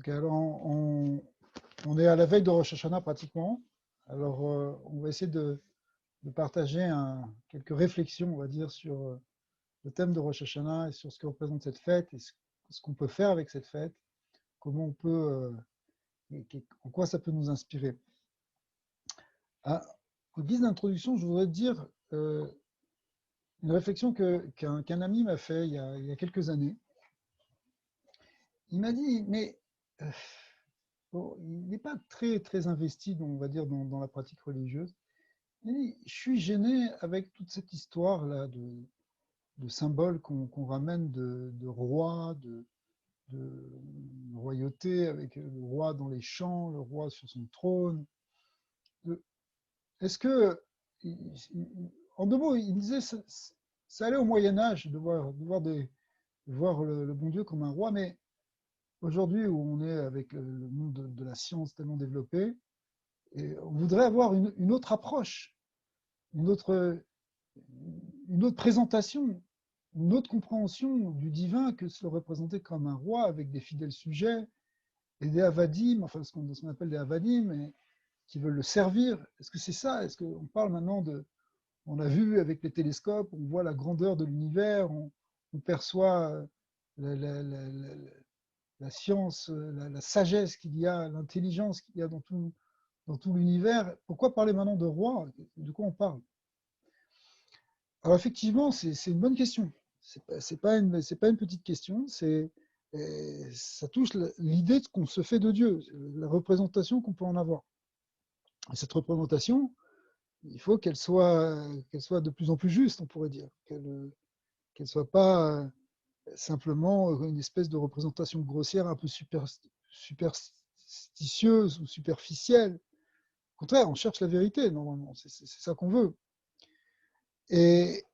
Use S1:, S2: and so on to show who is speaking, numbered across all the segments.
S1: Ok, alors on est à la veille de Rosh Hashanah pratiquement. Alors on va essayer de partager quelques réflexions, on va dire, sur le thème de Rosh Hashanah et sur ce que représente cette fête et ce qu'on peut faire avec cette fête, comment on peut, en quoi ça peut nous inspirer. Ah, en guise d'introduction, je voudrais dire une réflexion qu'un ami m'a fait il y a quelques années. Il m'a dit, mais bon, il n'est pas très investi, on va dire, dans la pratique religieuse. Il dit, je suis gêné avec toute cette histoire-là de symboles qu'on ramène de rois, de royauté, avec le roi dans les champs, le roi sur son trône. Est-ce que, en deux mots, il disait, ça allait au Moyen-Âge de voir le bon Dieu comme un roi, mais aujourd'hui où on est avec le monde de la science tellement développé, et on voudrait avoir une autre approche, une autre présentation, une autre compréhension du divin que se le représenter comme un roi avec des fidèles sujets et des avadim, enfin ce qu'on appelle des avadim, et qui veulent le servir. Est-ce que c'est ça? Est-ce qu'on parle maintenant de... On a vu avec les télescopes, on voit la grandeur de l'univers, on perçoit la science, la sagesse qu'il y a, l'intelligence qu'il y a dans tout l'univers. Pourquoi parler maintenant de roi? De quoi on parle? Alors effectivement, c'est une bonne question. C'est pas une petite question. Ça touche l'idée qu'on se fait de Dieu, la représentation qu'on peut en avoir. Et cette représentation, il faut qu'elle soit de plus en plus juste, on pourrait dire, qu'elle soit pas simplement une espèce de représentation grossière, un peu superstitieuse ou superficielle. Au contraire, on cherche la vérité, normalement. C'est ça qu'on veut. Et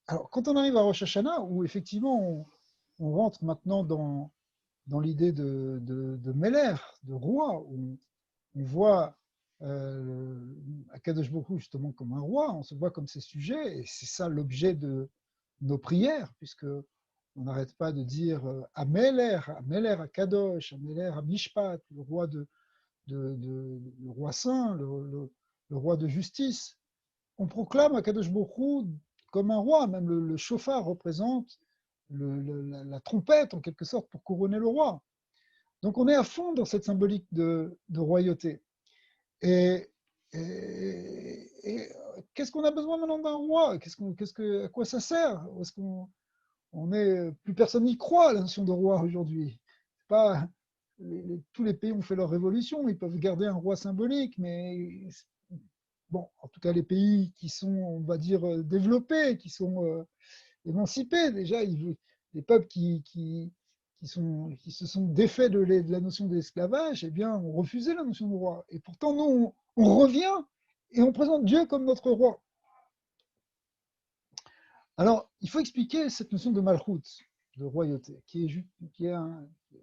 S1: alors, quand on arrive à Rosh Hashanah, où effectivement on rentre maintenant dans l'idée de Meller, de roi, où on voit Akadosh Baruch Hu justement comme un roi, on se voit comme ses sujets, et c'est ça l'objet de nos prières, puisque on n'arrête pas de dire Ameler, Ameler Akadosh, Ameler Amishpat, le roi saint, le roi de justice. On proclame Akadosh Baruch Hu comme un roi, même le chauffard représente la trompette en quelque sorte pour couronner le roi. Donc on est à fond dans cette symbolique de royauté. Et, et qu'est-ce qu'on a besoin maintenant d'un roi? À quoi ça sert? Est-ce plus personne n'y croit à la notion de roi aujourd'hui. Pas, tous les pays ont fait leur révolution, ils peuvent garder un roi symbolique, mais bon, en tout cas les pays qui sont, on va dire, développés, qui sont émancipés, déjà, les peuples qui se sont défaits de la notion d'esclavage, eh bien, ont refusé la notion de roi. Et pourtant, nous, on revient et on présente Dieu comme notre roi. Alors, il faut expliquer cette notion de malchut, de royauté, qui est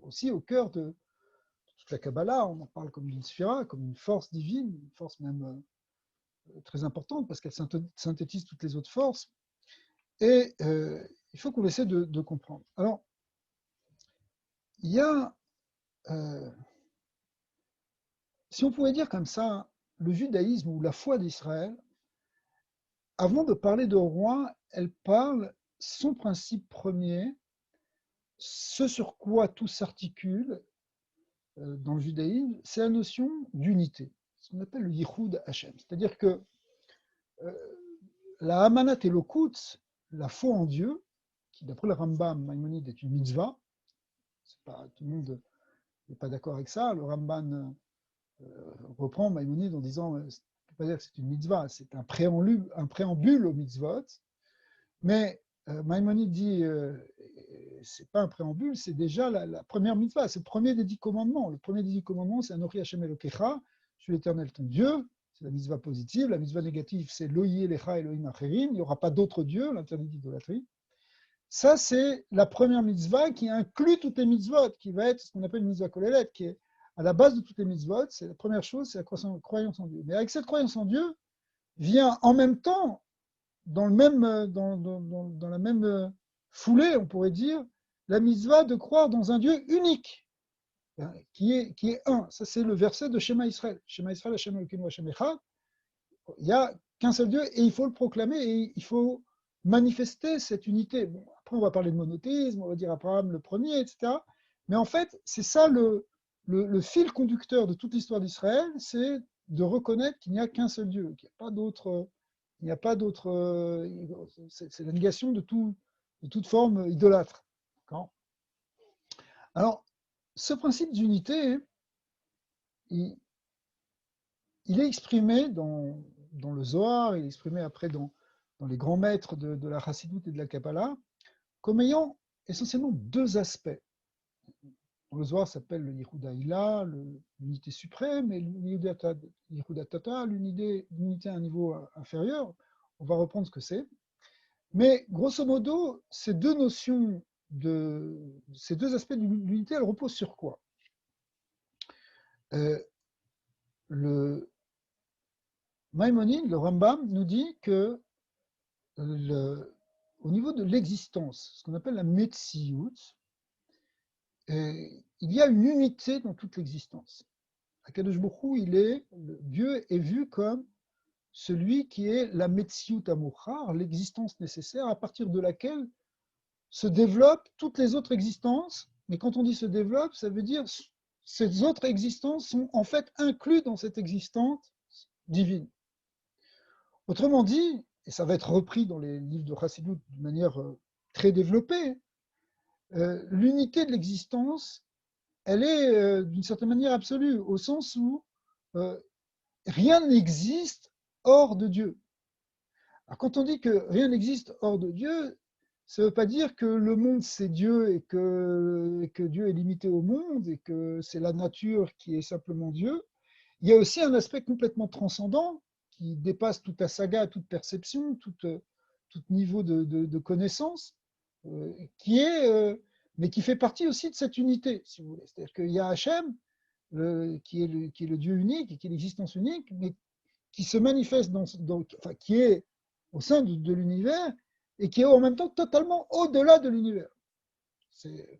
S1: aussi au cœur de toute la Kabbalah. On en parle comme d'une sphira, comme une force divine, une force même très importante parce qu'elle synthétise toutes les autres forces. Et il faut qu'on essaie de comprendre. Alors, il y a, si on pouvait dire comme ça, le judaïsme ou la foi d'Israël, avant de parler de roi, elle parle son principe premier, ce sur quoi tout s'articule dans le judaïsme, c'est la notion d'unité, ce qu'on appelle le Yichud Hashem. C'est-à-dire que la Hamanat Elokut, la foi en Dieu, qui d'après le Rambam Maïmonide est une mitzvah, tout le monde n'est pas d'accord avec ça, le Ramban reprend Maïmonide en disant, on ne peut pas dire que c'est une mitzvah, c'est un préambule aux mitzvot, mais Maïmonide dit, c'est pas un préambule, c'est déjà la première mitzvah, c'est le premier des 10 commandements. Le premier des 10 commandements, c'est Anochi Hashem Elokecha, je suis l'Éternel ton Dieu, c'est la mitzvah positive. La mitzvah négative, c'est Loyi Elecha Elohim Acherim, il n'y aura pas d'autres dieux, l'interdit d'idolâtrie. Ça, c'est la première mitzvah qui inclut toutes les mitzvot, qui va être ce qu'on appelle une mitzvah kolélet, qui est à la base de toutes les mitzvot. C'est la première chose, c'est la croyance en Dieu. Mais avec cette croyance en Dieu, vient en même temps, dans la même foulée, on pourrait dire, la mitzvah de croire dans un Dieu unique. qui est un. Ça, c'est le verset de Shema Israël. Shema Israël, Hashem Elokeinu, Hashem Echad. Il n'y a qu'un seul Dieu et il faut le proclamer et il faut manifester cette unité. Bon, après, on va parler de monothéisme, on va dire Abraham le premier, etc. Mais en fait, c'est ça le fil conducteur de toute l'histoire d'Israël, c'est de reconnaître qu'il n'y a qu'un seul Dieu, qu'il n'y a pas d'autre. Il n'y a pas d'autre. C'est la négation de toute forme idolâtre. Alors, ce principe d'unité, il est exprimé dans le Zohar, il est exprimé après dans les grands maîtres de la Chassidoute et de la Kabbalah, comme ayant essentiellement deux aspects. Dans le Zohar, ça s'appelle le Yichud Haïla, l'unité suprême, et le Yichud Hatata, l'unité à un niveau inférieur. On va reprendre ce que c'est. Mais grosso modo, ces deux notions, ces deux aspects de l'unité, elles reposent sur quoi? Le Maïmonide, le Rambam, nous dit que au niveau de l'existence, ce qu'on appelle la Metsiout, il y a une unité dans toute l'existence. Akadosh Baruch Hu, Dieu est vu comme celui qui est la Metsiout Amouchar, l'existence nécessaire à partir de laquelle se développent toutes les autres existences. Mais quand on dit se développe, ça veut dire ces autres existences sont en fait incluses dans cette existence divine. Autrement dit, et ça va être repris dans les livres de Chassidut de manière très développée, l'unité de l'existence, elle est d'une certaine manière absolue, au sens où rien n'existe hors de Dieu. Alors quand on dit que rien n'existe hors de Dieu, ça ne veut pas dire que le monde c'est Dieu et que Dieu est limité au monde et que c'est la nature qui est simplement Dieu. Il y a aussi un aspect complètement transcendant qui dépasse toute la saga, toute perception, tout niveau de connaissance, mais qui fait partie aussi de cette unité, si vous voulez. C'est-à-dire qu'il y a Hachem, qui est le Dieu unique et qui est l'existence unique, mais qui se manifeste enfin, qui est au sein de l'univers et qui est en même temps totalement au-delà de l'univers. C'est,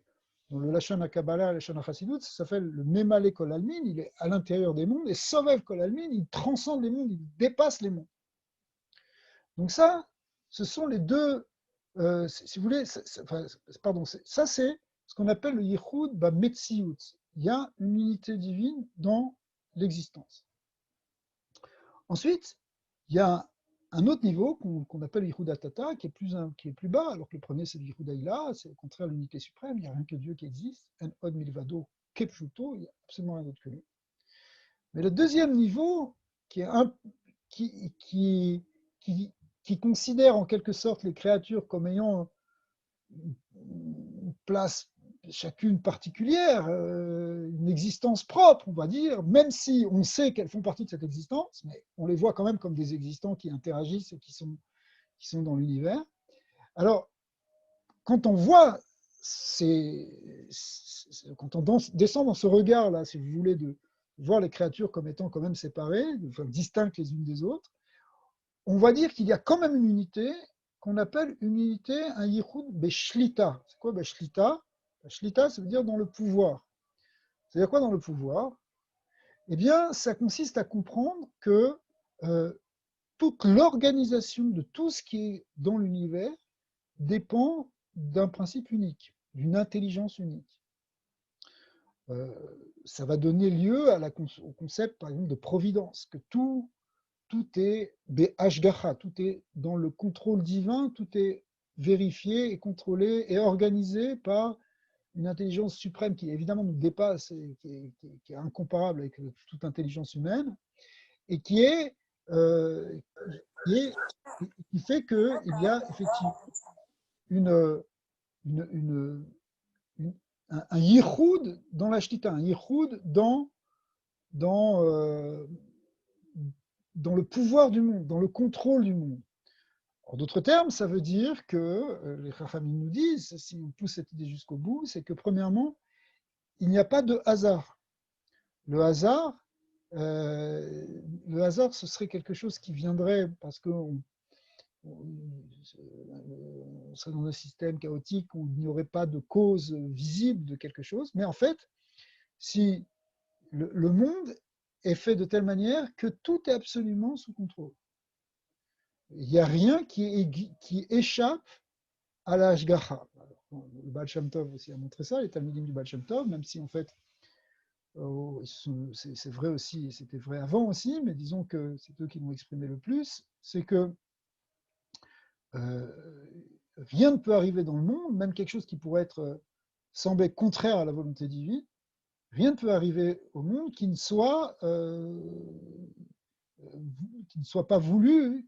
S1: dans le Lachon HaKabbalah, le Lachon HaChassidut, ça s'appelle le Memale Kol Almin, il est à l'intérieur des mondes, et Sovev Kol Almin, il transcende les mondes, il dépasse les mondes. Donc ça, ce sont les deux, si vous voulez, ça c'est ce qu'on appelle le Yichud Metsiout. Il y a une unité divine dans l'existence. Ensuite, il y a un autre niveau qu'on appelle le Yichud Hatata, qui est plus bas, alors que le premier c'est le Yichud Haïla, c'est au contraire l'unité suprême, il n'y a rien que Dieu qui existe, En Od Milvado Kepshuto, il n'y a absolument rien d'autre que lui. Mais le deuxième niveau, qui considère en quelque sorte les créatures comme ayant une place chacune particulière, une existence propre, on va dire, même si on sait qu'elles font partie de cette existence, mais on les voit quand même comme des existants qui interagissent et qui sont dans l'univers. Alors, quand on voit quand on descend dans ce regard-là, si vous voulez, de voir les créatures comme étant quand même séparées, enfin, distinctes les unes des autres, on va dire qu'il y a quand même une unité qu'on appelle une unité, un yichud beshlita. C'est quoi beshlita? Beshlita, ça veut dire dans le pouvoir. C'est-à-dire quoi dans le pouvoir? Eh bien, ça consiste à comprendre que toute l'organisation de tout ce qui est dans l'univers dépend d'un principe unique, d'une intelligence unique. Ça va donner lieu au concept, par exemple, de providence, que tout est Hashgacha, tout est dans le contrôle divin, tout est vérifié et contrôlé et organisé par une intelligence suprême qui évidemment nous dépasse et qui est incomparable avec toute intelligence humaine et euh, qui fait qu'il y a effectivement une, une, un yichud dans la shtita, un yichud dans, dans le pouvoir du monde, dans le contrôle du monde. En d'autres termes, ça veut dire que les Chachamim nous disent, si on pousse cette idée jusqu'au bout, c'est que premièrement, il n'y a pas de hasard. Le hasard, ce serait quelque chose qui viendrait parce qu'on serait dans un système chaotique où il n'y aurait pas de cause visible de quelque chose. Mais en fait, si le monde est fait de telle manière que tout est absolument sous contrôle. Il n'y a rien qui échappe à la Hashgacha. Le Baal Shem Tov aussi a montré ça, les Talmidim du Baal Shem Tov, même si en fait, c'est vrai aussi, c'était vrai avant aussi, mais disons que c'est eux qui l'ont exprimé le plus, c'est que rien ne peut arriver dans le monde, même quelque chose qui pourrait sembler contraire à la volonté divine, rien ne peut arriver au monde qui ne soit pas voulu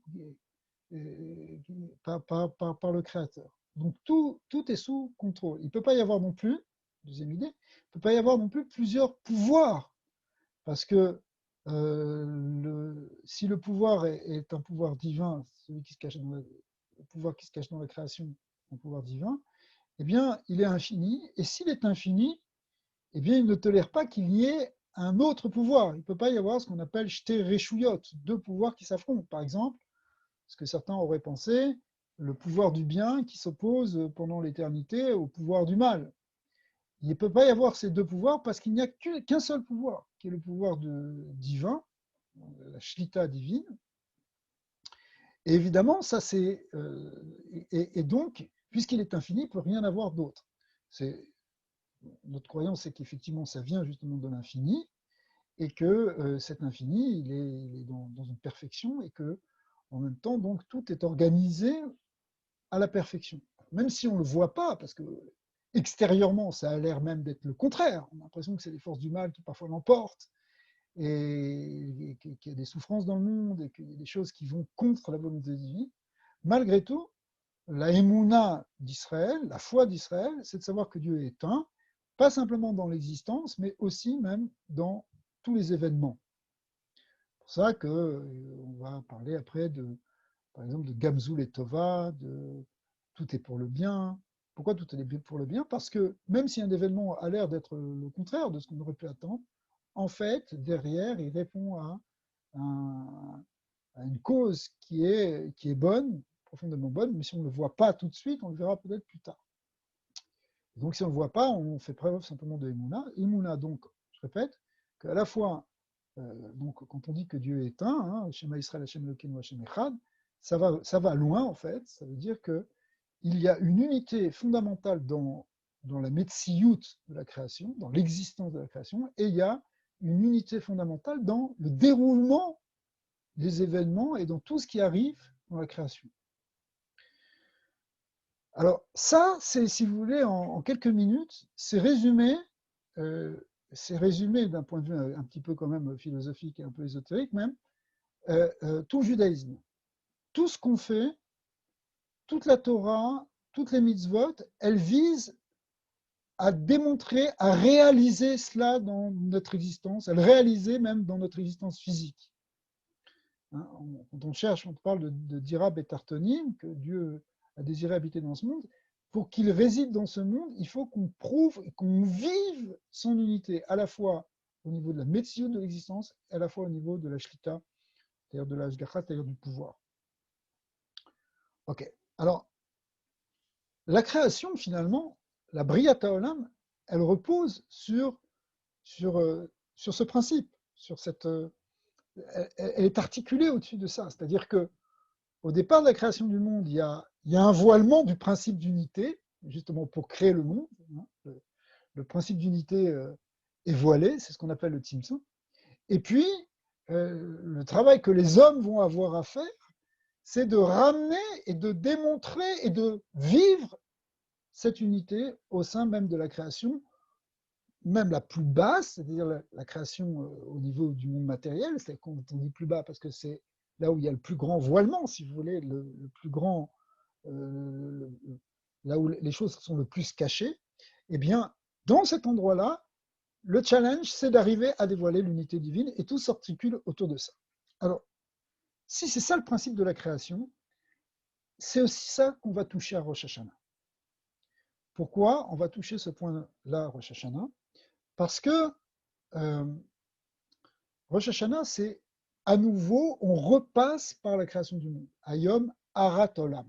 S1: par le Créateur. Donc tout est sous contrôle. Il ne peut pas y avoir non plus, deuxième idée, il ne peut pas y avoir non plus plusieurs pouvoirs, parce que si le pouvoir est un pouvoir divin, celui qui se cache le pouvoir qui se cache dans la création, un pouvoir divin, eh bien, il est infini, et s'il est infini, eh bien, il ne tolère pas qu'il y ait un autre pouvoir. Il ne peut pas y avoir ce qu'on appelle shté reshuyot, deux pouvoirs qui s'affrontent. Par exemple, ce que certains auraient pensé, le pouvoir du bien qui s'oppose pendant l'éternité au pouvoir du mal. Il ne peut pas y avoir ces deux pouvoirs parce qu'il n'y a qu'un seul pouvoir, qui est le pouvoir divin, la shlita divine. Et évidemment, ça c'est. Et donc, puisqu'il est infini, il ne peut rien avoir d'autre. Notre croyance, c'est qu'effectivement, ça vient justement de l'infini, et que cet infini, il est dans une perfection, et que, en même temps, donc, tout est organisé à la perfection. Même si on ne le voit pas, parce que extérieurement, ça a l'air même d'être le contraire. On a l'impression que c'est les forces du mal qui parfois l'emportent, et qu'il y a des souffrances dans le monde, et qu'il y a des choses qui vont contre la volonté divine. Malgré tout, la émouna d'Israël, la foi d'Israël, c'est de savoir que Dieu est un, pas simplement dans l'existence, mais aussi même dans tous les événements. C'est pour ça qu'on va parler après par exemple, de Gamzul et Tova, de tout est pour le bien. Pourquoi tout est pour le bien? Parce que même si un événement a l'air d'être le contraire de ce qu'on aurait pu attendre, en fait, derrière, il répond à une cause qui est bonne, profondément bonne, mais si on ne le voit pas tout de suite, on le verra peut-être plus tard. Donc si on ne le voit pas, on fait preuve simplement de Emouna. Emouna, donc, je répète, qu'à la fois, donc, quand on dit que Dieu est un, hein, Shema Israël, Hashem Elokeinu, Hashem Echad, ça va loin en fait, ça veut dire qu'il y a une unité fondamentale dans la Metsiout de la création, dans l'existence de la création, et il y a une unité fondamentale dans le déroulement des événements et dans tout ce qui arrive dans la création. Alors ça, c'est, si vous voulez, en quelques minutes, c'est résumé d'un point de vue un petit peu quand même philosophique et un peu ésotérique même, tout le judaïsme. Tout ce qu'on fait, toute la Torah, toutes les mitzvot, elles visent à démontrer, à réaliser cela dans notre existence, à le réaliser même dans notre existence physique. Hein, quand on cherche, on parle de Dira Betartonim, que Dieu a désiré habiter dans ce monde. Pour qu'il réside dans ce monde, il faut qu'on prouve et qu'on vive son unité, à la fois au niveau de la médecine de l'existence, et à la fois au niveau de la shlita, c'est-à-dire de la hashgacha, c'est-à-dire du pouvoir. Ok. Alors, la création, finalement, la Briyata Olam, elle repose sur ce principe, elle est articulée au-dessus de ça. C'est-à-dire que au départ de la création du monde, il y a un voilement du principe d'unité, justement pour créer le monde. Hein. Le principe d'unité est voilé, c'est ce qu'on appelle le tzimtzum. Et puis, le travail que les hommes vont avoir à faire, c'est de ramener et de démontrer et de vivre cette unité au sein même de la création, même la plus basse, c'est-à-dire la création au niveau du monde matériel. C'est quand on dit plus bas parce que c'est là où il y a le plus grand voilement, si vous voulez, le plus grand, là où les choses sont le plus cachées. Eh bien, dans cet endroit-là, le challenge, c'est d'arriver à dévoiler l'unité divine, et tout s'articule autour de ça. Alors, si c'est ça le principe de la création, c'est aussi ça qu'on va toucher à Rosh Hashanah. Pourquoi on va toucher ce point-là à Rosh Hashanah? Parce que Rosh Hashanah, c'est à nouveau, on repasse par la création du monde. Ayom Harat Olam.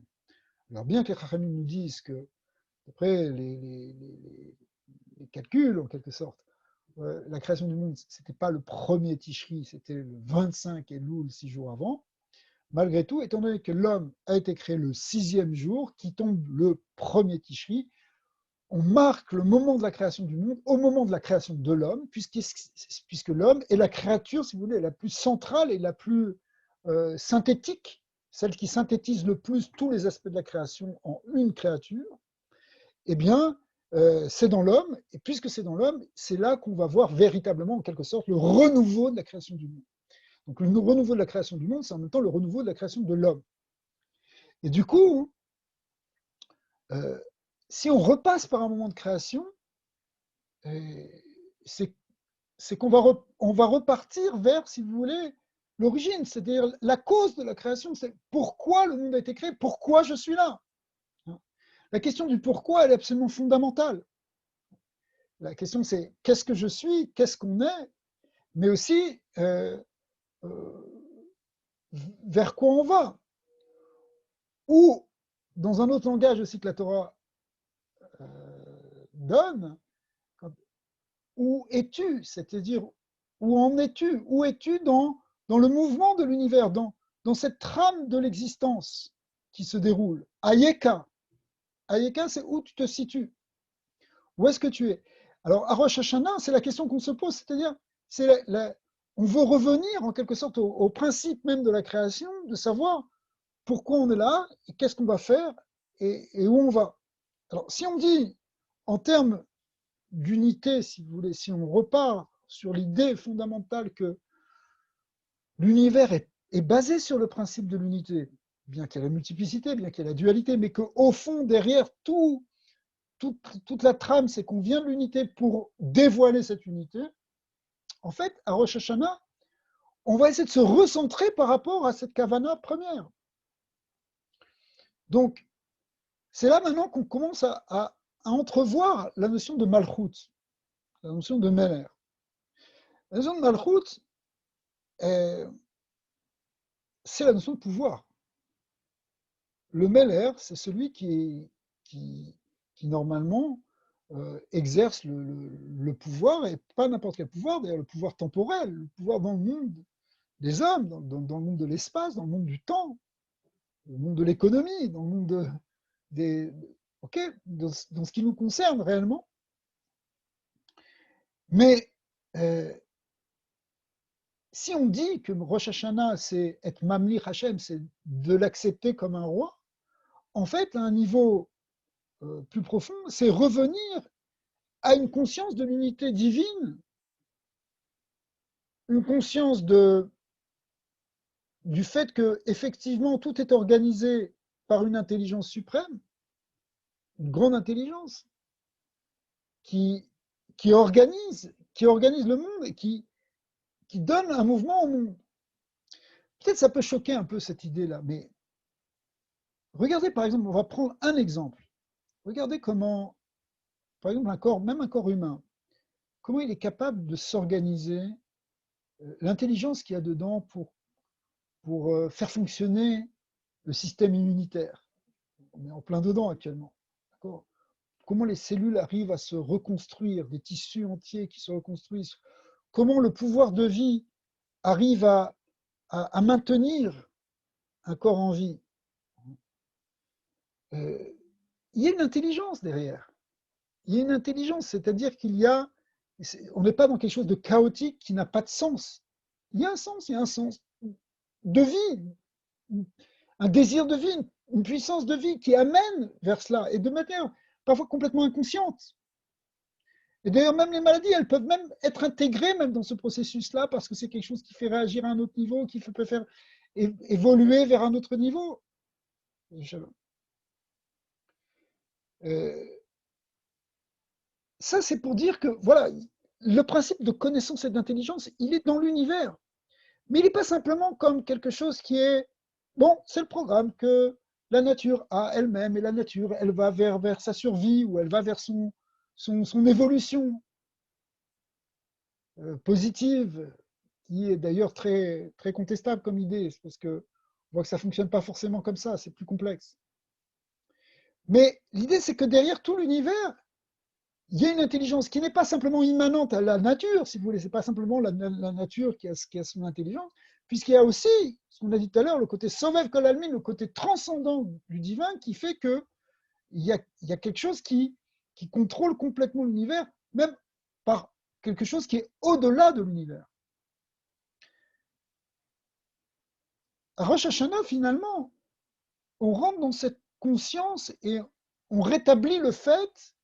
S1: Alors bien que les Chachamim nous disent que, d'après les calculs en quelque sorte, la création du monde, ce n'était pas le premier Tishri, c'était le 25 Elul, 6 jours avant. Malgré tout, étant donné que l'homme a été créé le 6e jour, qui tombe le premier Tishri, on marque le moment de la création du monde au moment de la création de l'homme, puisque l'homme est la créature, si vous voulez, la plus centrale et la plus synthétique, celle qui synthétise le plus tous les aspects de la création en une créature. Eh bien, c'est dans l'homme, et puisque c'est dans l'homme, c'est là qu'on va voir véritablement, en quelque sorte, le renouveau de la création du monde. Donc, le renouveau de la création du monde, c'est en même temps le renouveau de la création de l'homme. Et du coup, euh, si on repasse par un moment de création, c'est qu'on va repartir vers, si vous voulez, l'origine, c'est-à-dire la cause de la création, c'est pourquoi le monde a été créé, pourquoi je suis là. La question du pourquoi, elle est absolument fondamentale. La question, c'est qu'est-ce que je suis, qu'est-ce qu'on est, mais aussi vers quoi on va. Ou, dans un autre langage aussi que la Torah donne, où es-tu, c'est-à-dire où en es-tu, où es-tu dans le mouvement de l'univers, dans cette trame de l'existence qui se déroule. Ayeka. Ayeka, c'est où tu te situes. Où est-ce que tu es? Alors, à Rosh Hashanah, c'est la question qu'on se pose, c'est-à-dire, on veut revenir en quelque sorte au principe même de la création, de savoir pourquoi on est là, et qu'est-ce qu'on va faire, et où on va. Alors, si on dit en termes d'unité, si vous voulez, si on repart sur l'idée fondamentale que l'univers est basé sur le principe de l'unité, bien qu'il y ait la multiplicité, bien qu'il y ait la dualité, mais qu'au fond, derrière toute la trame, c'est qu'on vient de l'unité pour dévoiler cette unité. En fait, à Rosh Hashanah, on va essayer de se recentrer par rapport à cette kavana première. Donc, c'est là maintenant qu'on commence à entrevoir la notion de Malchut, la notion de Meler. La notion de Malchut, c'est la notion de pouvoir. Le Meler, c'est celui qui normalement exerce le pouvoir, et pas n'importe quel pouvoir, d'ailleurs le pouvoir temporel, le pouvoir dans le monde des hommes, dans le monde de l'espace, dans le monde du temps, dans le monde de l'économie, dans le monde dans ce qui nous concerne réellement. Mais si on dit que Rosh Hashanah, c'est être Mamlich Hashem, c'est de l'accepter comme un roi, en fait, à un niveau plus profond, c'est revenir à une conscience de l'unité divine, une conscience du fait que effectivement tout est organisé par une intelligence suprême, une grande intelligence qui, qui organise le monde et qui donne un mouvement au monde. Peut-être ça peut choquer un peu cette idée-là, mais regardez par exemple, on va prendre un exemple. Regardez comment, par exemple, même un corps humain, comment il est capable de s'organiser, l'intelligence qu'il y a dedans pour faire fonctionner le système immunitaire. On est en plein dedans actuellement. D'accord? Comment les cellules arrivent à se reconstruire, des tissus entiers qui se reconstruisent, comment le pouvoir de vie arrive à maintenir un corps en vie. Il y a une intelligence derrière. Il y a une intelligence, c'est-à-dire on n'est pas dans quelque chose de chaotique qui n'a pas de sens. Il y a un sens de vie, un désir de vie, une puissance de vie qui amène vers cela, et de manière parfois complètement inconsciente. Et d'ailleurs, même les maladies, elles peuvent même être intégrées même dans ce processus-là, parce que c'est quelque chose qui fait réagir à un autre niveau, qui peut faire évoluer vers un autre niveau. Ça, c'est pour dire que voilà, le principe de connaissance et d'intelligence, il est dans l'univers. Mais il n'est pas simplement comme quelque chose qui est, bon, c'est le programme que la nature a elle-même, et la nature, elle va vers sa survie, ou elle va vers son évolution positive, qui est d'ailleurs très, très contestable comme idée, parce qu'on voit que ça ne fonctionne pas forcément comme ça, c'est plus complexe. Mais l'idée, c'est que derrière tout l'univers, il y a une intelligence qui n'est pas simplement immanente à la nature, si vous voulez, ce n'est pas simplement la nature qui a son intelligence, puisqu'il y a aussi, ce qu'on a dit tout à l'heure, le côté Sovev Kol Almin, le côté transcendant du divin qui fait qu'il y a quelque chose qui contrôle complètement l'univers, même par quelque chose qui est au-delà de l'univers. À Rosh Hashanah, finalement, on rentre dans cette conscience et on rétablit le fait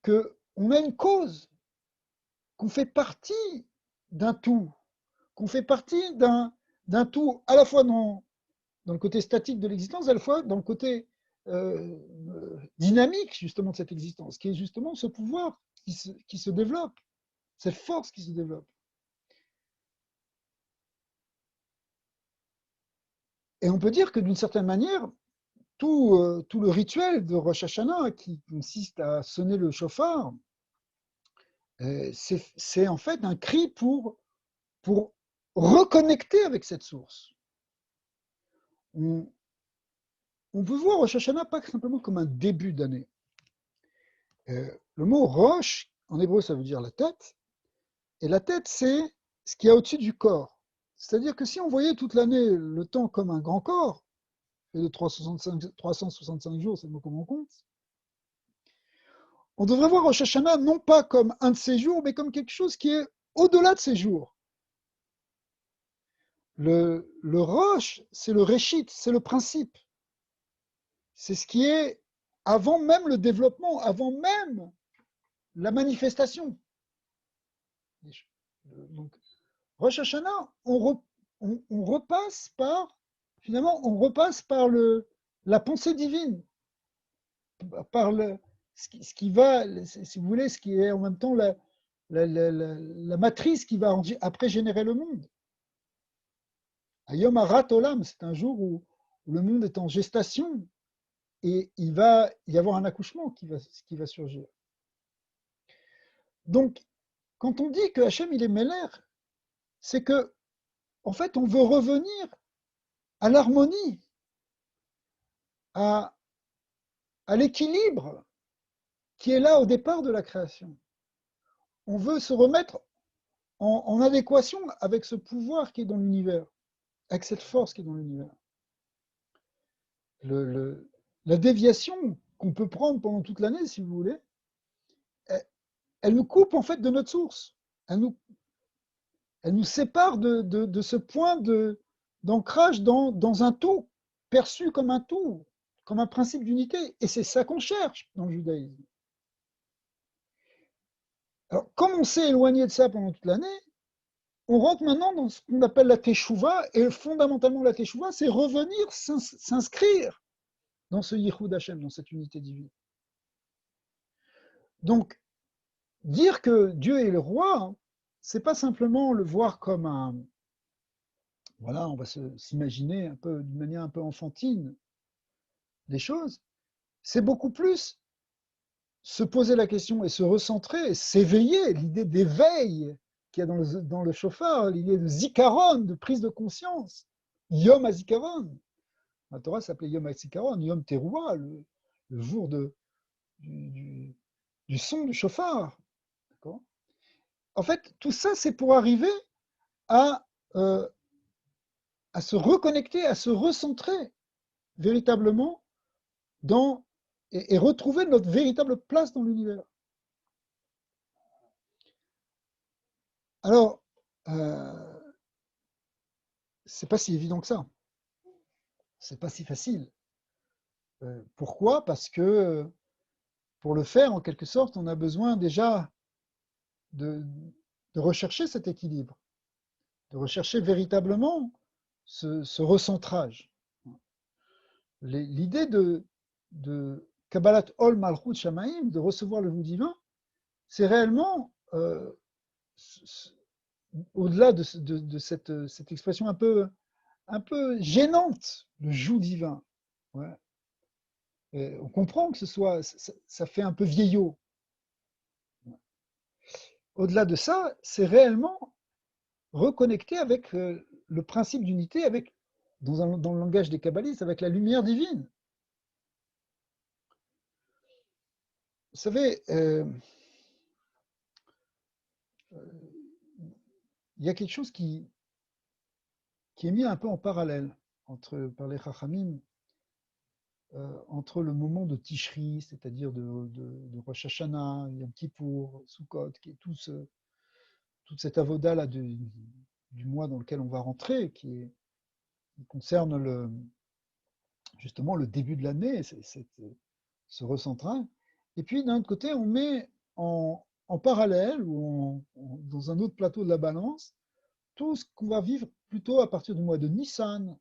S1: qu'on a une cause, qu'on fait partie d'un tout, qu'on fait partie d'un tout à la fois dans le côté statique de l'existence, à la fois dans le côté dynamique justement de cette existence, qui est justement ce pouvoir qui se développe, cette force qui se développe. Et on peut dire que d'une certaine manière, tout le rituel de Rosh Hashanah qui consiste à sonner le shofar, c'est en fait un cri pour reconnecter avec cette source. On peut voir Rosh Hashanah pas simplement comme un début d'année. Le mot Rosh, en hébreu, ça veut dire la tête, et la tête, c'est ce qu'il y a au-dessus du corps. C'est-à-dire que si on voyait toute l'année le temps comme un grand corps, et de 365 jours, c'est le mot qu'on compte, on devrait voir Rosh Hashanah non pas comme un de ces jours, mais comme quelque chose qui est au-delà de ces jours. Le Rosh, c'est le Réchit, c'est le principe. C'est ce qui est avant même le développement, avant même la manifestation. Donc, Rosh Hashanah, on repasse par, finalement, on repasse par la pensée divine, par ce qui va, si vous voulez, ce qui est en même temps la matrice qui va après générer le monde. Yom Harat Olam, c'est un jour où le monde est en gestation et il va y avoir un accouchement qui va surgir. Donc, quand on dit que Hachem il est Meler, c'est que, en fait, on veut revenir à l'harmonie, à l'équilibre qui est là au départ de la création. On veut se remettre en adéquation avec ce pouvoir qui est dans l'univers, avec cette force qui est dans l'univers. La déviation qu'on peut prendre pendant toute l'année, si vous voulez, elle nous coupe en fait de notre source. Elle nous sépare de ce point d'ancrage dans un tout, perçu comme un tout, comme un principe d'unité. Et c'est ça qu'on cherche dans le judaïsme. Alors, comme on s'est éloigné de ça pendant toute l'année, on rentre maintenant dans ce qu'on appelle la teshuva, et fondamentalement la teshuva, c'est revenir s'inscrire dans ce yichud Hashem, dans cette unité divine. Donc, dire que Dieu est le roi, c'est pas simplement le voir comme un, voilà, on va s'imaginer un peu d'une manière un peu enfantine des choses, c'est beaucoup plus se poser la question et se recentrer, s'éveiller, l'idée d'éveil qu'il y a dans le shofar, l'idée de zikaron, de prise de conscience, Yom HaZikaron. La Torah s'appelait Yom HaZikaron, Yom Teruah, le jour du son du shofar. En fait, tout ça, c'est pour arriver à se reconnecter, à se recentrer véritablement et retrouver notre véritable place dans l'univers. Alors, c'est pas si évident que ça. C'est pas si facile. Pourquoi? Parce que pour le faire, en quelque sorte, on a besoin déjà de rechercher cet équilibre, de rechercher véritablement ce recentrage. L'idée de Kabbalat Ol Malchut Shamaim, de recevoir le joug divin, c'est réellement, au-delà de cette expression un peu gênante, le joug divin. Ouais. On comprend que ça fait un peu vieillot. Au-delà de ça, c'est réellement reconnecter avec le principe d'unité, dans le langage des kabbalistes, avec la lumière divine. savez, il y a quelque chose qui est mis un peu en parallèle par les Chachamim entre le moment de Tishri, c'est-à-dire de Rosh Hashanah, Yom Kippour, Sukkot, qui est toute cette avoda là du mois dans lequel on va rentrer, qui concerne justement le début de l'année, ce recentrage. Et puis d'un autre côté, on met en parallèle ou dans un autre plateau de la balance tout ce qu'on va vivre plutôt à partir du mois de Nissan,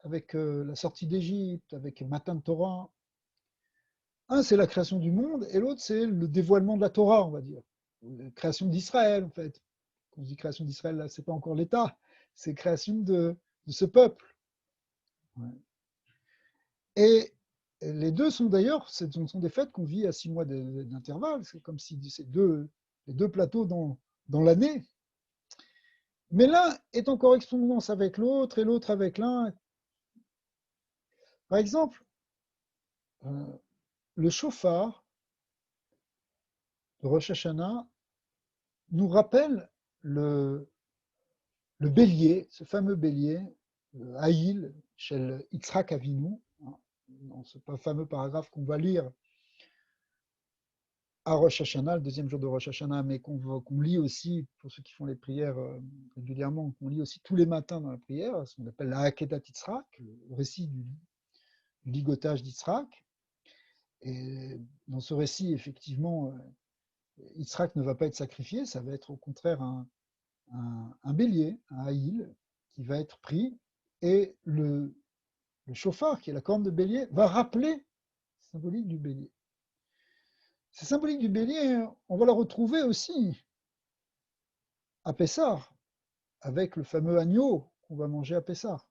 S1: avec la sortie d'Égypte, avec Matan Torah. Un, c'est la création du monde, et l'autre, c'est le dévoilement de la Torah, on va dire. La création d'Israël, en fait. Quand on dit création d'Israël, là, c'est pas encore l'État, c'est création de ce peuple. Ouais. Et les deux sont d'ailleurs, ce sont des fêtes qu'on vit à 6 mois d'intervalle. C'est comme si les deux plateaux dans l'année. Mais l'un est en correspondance avec l'autre et l'autre avec l'un. Par exemple, le shofar de Rosh Hashanah nous rappelle le bélier, ce fameux bélier, Haïl, chez Yitzhak Avinu, dans ce fameux paragraphe qu'on va lire à Rosh Hashanah, le deuxième jour de Rosh Hashanah, mais qu'on lit aussi, pour ceux qui font les prières régulièrement, qu'on lit aussi tous les matins dans la prière, ce qu'on appelle la Hakedat Yitzhak, le récit du ligotage d'Yitzhak. Et dans ce récit, effectivement, Yitzhak ne va pas être sacrifié, ça va être au contraire un bélier, un haïl, qui va être pris, et le chauffard, qui est la corne de bélier, va rappeler la symbolique du bélier. Cette symbolique du bélier, on va la retrouver aussi à Pessah, avec le fameux agneau qu'on va manger à Pessah.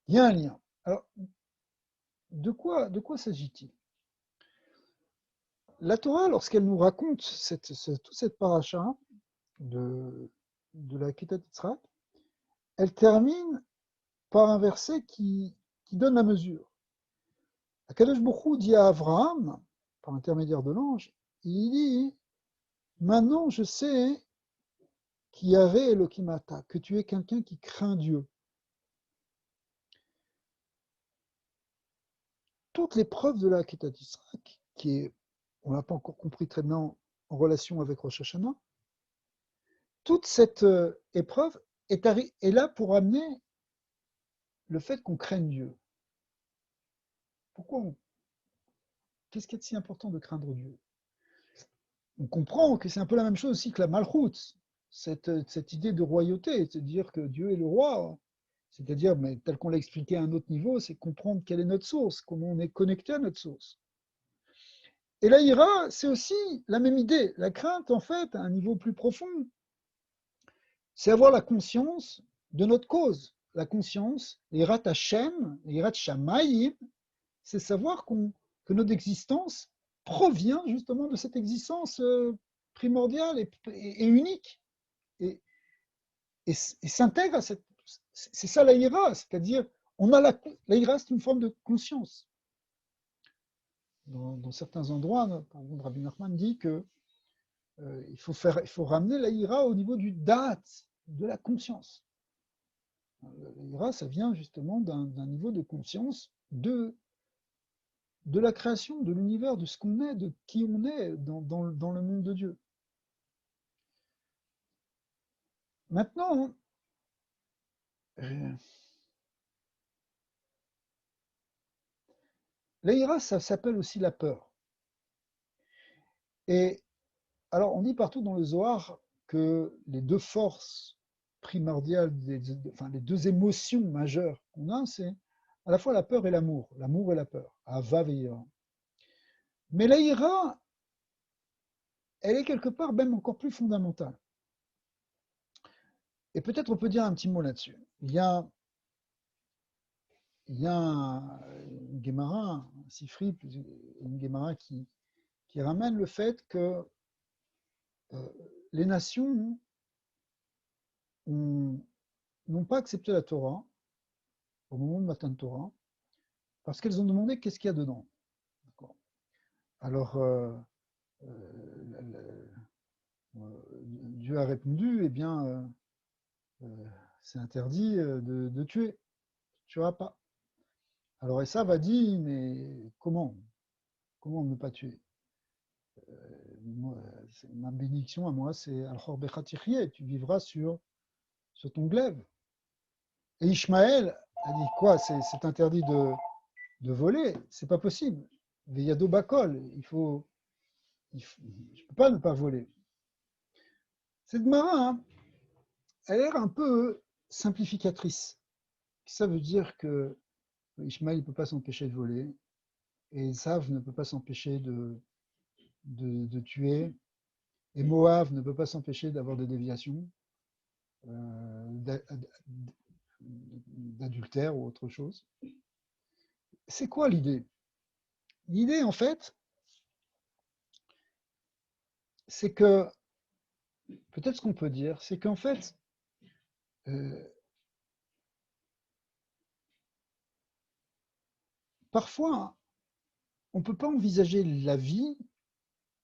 S1: Il y a un lien. Alors, de quoi s'agit-il? La Torah, lorsqu'elle nous raconte toute cette paracha de la Ketat Yitzhak, elle termine par un verset qui donne la mesure. Akadosh Baruch Hu dit à Abraham, par l'intermédiaire de l'ange, il dit « Maintenant je sais qu'il y avait Elohimata, que tu es quelqu'un qui craint Dieu. » Toutes les preuves de la Ketat Yitzhak, qui est, on ne l'a pas encore compris très bien en relation avec Rosh Hashanah, toute cette épreuve est là pour amener le fait qu'on craigne Dieu. Pourquoi Qu'est-ce qui est si important de craindre Dieu? On comprend que c'est un peu la même chose aussi que la malchoute, cette idée de royauté, c'est dire que Dieu est le roi, c'est-à-dire, mais tel qu'on l'a expliqué à un autre niveau, c'est comprendre quelle est notre source, comment on est connecté à notre source. Et la ira, c'est aussi la même idée. La crainte, en fait, à un niveau plus profond, c'est avoir la conscience de notre cause. La conscience, l'Irat Hashem, l'Irat Shamayim, c'est savoir que notre existence provient justement de cette existence primordiale et unique. Et, et s'intègre à cette. C'est ça l'Aïra, c'est-à-dire, on a l'Aïra, c'est une forme de conscience. Dans certains endroits, par exemple, Rabbi Nachman dit que il faut ramener l'Aïra au niveau du date, de la conscience. L'Aïra, ça vient justement d'un niveau de conscience de la création, de l'univers, de ce qu'on est, de qui on est dans le monde de Dieu. Maintenant, l'Aïra, ça s'appelle aussi la peur. Et alors, on dit partout dans le Zohar que les deux forces primordiales, enfin les deux émotions majeures qu'on a, c'est à la fois la peur et l'amour et la peur, Ava ve'ira. Mais la ira, elle est quelque part même encore plus fondamentale. Et peut-être on peut dire un petit mot là-dessus. Il y a une Gemara, un Sifri, une Gemara qui ramène le fait que les nations n'ont pas accepté la Torah au moment de Matan Torah, parce qu'elles ont demandé qu'est-ce qu'il y a dedans. Alors, Dieu a répondu, eh bien, c'est interdit de tuer. Tu ne tueras pas. Alors Esav a dit, mais comment ne pas tuer? Moi, ma bénédiction à moi, c'est Al-Khor Bechatirieh, tu vivras sur ton glaive. Et Ishmaël a dit quoi? C'est interdit de voler, c'est pas possible. Veyado Bakol, je ne peux pas ne pas voler. Cette Gemara, hein, elle a l'air un peu simplificatrice. Ça veut dire que Ishmaël ne peut pas s'empêcher de voler, et Esav ne peut pas s'empêcher de tuer, et Moab ne peut pas s'empêcher d'avoir des déviations, d'adultère ou autre chose. C'est quoi l'idée? L'idée, en fait, c'est que, peut-être ce qu'on peut dire, c'est qu'en fait, parfois, on ne peut pas envisager la vie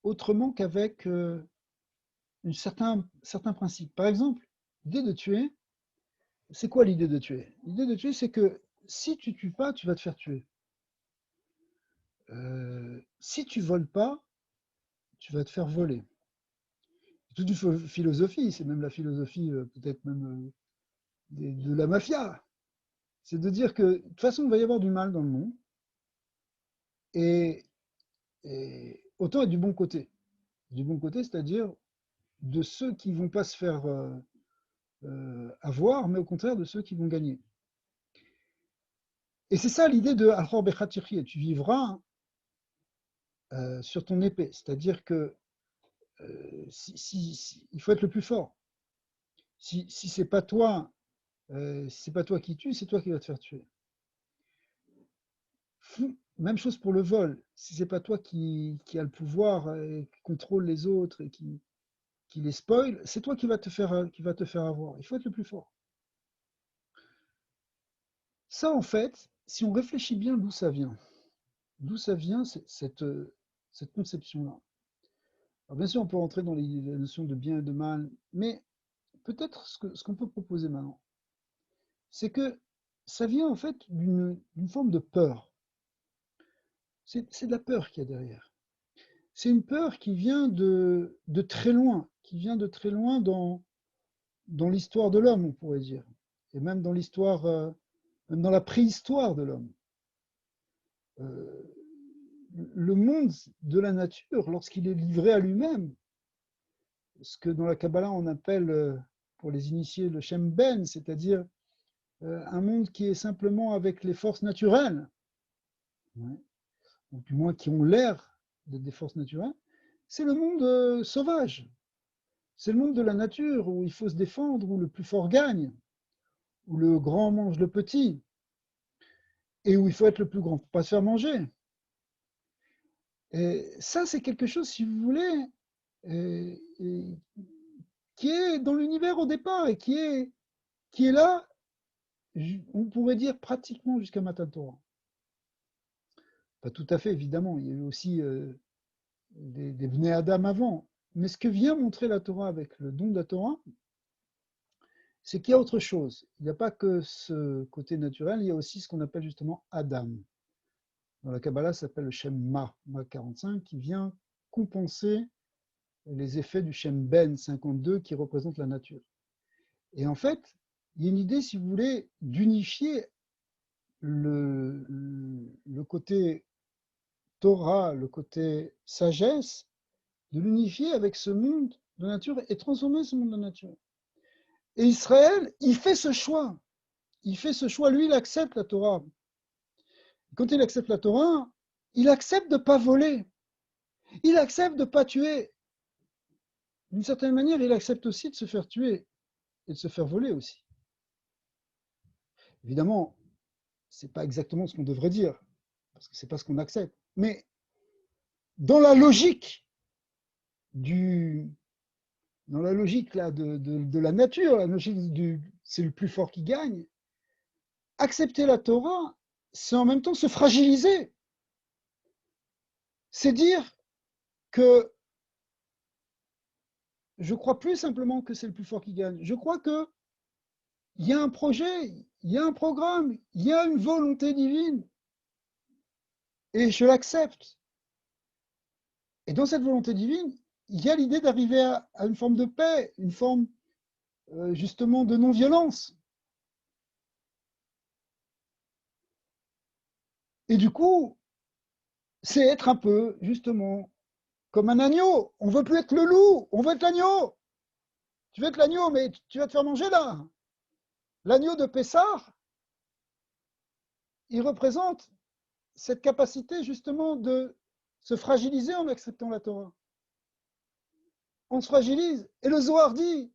S1: autrement qu'avec certain principe. Par exemple, l'idée de tuer, c'est quoi l'idée de tuer? L'idée de tuer, c'est que si tu ne tues pas, tu vas te faire tuer. Si tu voles pas, tu vas te faire voler. C'est toute une philosophie, c'est même la philosophie peut-être même de la mafia. C'est de dire que de toute façon, il va y avoir du mal dans le monde, et, et autant être du bon côté. Du bon côté, c'est-à-dire de ceux qui ne vont pas se faire avoir, mais au contraire de ceux qui vont gagner. Et c'est ça l'idée de Al-Khor Bechatirieh, tu vivras sur ton épée, c'est-à-dire que il faut être le plus fort. Si c'est pas toi, si c'est pas toi qui tue, c'est toi qui vas te faire tuer. Même chose pour le vol. Si c'est pas toi qui a le pouvoir et qui contrôle les autres et qui les spoil, c'est toi qui va te faire avoir. Il faut être le plus fort. Ça, en fait, si on réfléchit bien d'où ça vient cette conception-là. Alors bien sûr, on peut rentrer dans les notions de bien et de mal, mais peut-être ce qu'on peut proposer maintenant, c'est que ça vient en fait d'une forme de peur. C'est de la peur qu'il y a derrière. C'est une peur qui vient de très loin, qui vient de très loin dans l'histoire de l'homme, on pourrait dire, et même dans l'histoire, même dans la préhistoire de l'homme. Le monde de la nature, lorsqu'il est livré à lui-même, ce que dans la Kabbalah on appelle, pour les initiés, le Shem Ben, c'est-à-dire un monde qui est simplement avec les forces naturelles, ouais, ou du moins qui ont l'air d'être des forces naturelles, c'est le monde sauvage. C'est le monde de la nature où il faut se défendre, où le plus fort gagne, où le grand mange le petit, et où il faut être le plus grand pour ne pas se faire manger. Et ça, c'est quelque chose, si vous voulez, qui est dans l'univers au départ et qui est là, on pourrait dire pratiquement jusqu'à Matan Torah. Pas tout à fait, évidemment, il y a eu aussi des Bnei Adam avant. Mais ce que vient montrer la Torah avec le don de la Torah, c'est qu'il y a autre chose. Il n'y a pas que ce côté naturel, il y a aussi ce qu'on appelle justement Adam. Dans la Kabbalah, ça s'appelle le Shem Ma 45, qui vient compenser les effets du Shem Ben 52 qui représente la nature. Et en fait, il y a une idée, si vous voulez, d'unifier le côté Torah, le côté sagesse, de l'unifier avec ce monde de nature et transformer ce monde de nature. Et Israël, il fait ce choix. Il fait ce choix. Lui, il accepte la Torah. Quand il accepte la Torah, il accepte de ne pas voler. Il accepte de ne pas tuer. D'une certaine manière, il accepte aussi de se faire tuer et de se faire voler aussi. Évidemment, ce n'est pas exactement ce qu'on devrait dire, parce que ce n'est pas ce qu'on accepte. Mais dans la logique dans la logique là, de la nature, la logique c'est le plus fort qui gagne, accepter la Torah, c'est en même temps se fragiliser. C'est dire que je crois plus simplement que c'est le plus fort qui gagne. Je crois qu'il y a un projet, il y a un programme, il y a une volonté divine. Et je l'accepte. Et dans cette volonté divine, il y a l'idée d'arriver à une forme de paix, une forme justement de non-violence. Et du coup, c'est être un peu, justement, comme un agneau. On veut plus être le loup, on veut être l'agneau. Tu veux être l'agneau, mais tu vas te faire manger là. L'agneau de Pessah, il représente cette capacité justement de se fragiliser en acceptant la Torah. On se fragilise. Et le Zohar dit,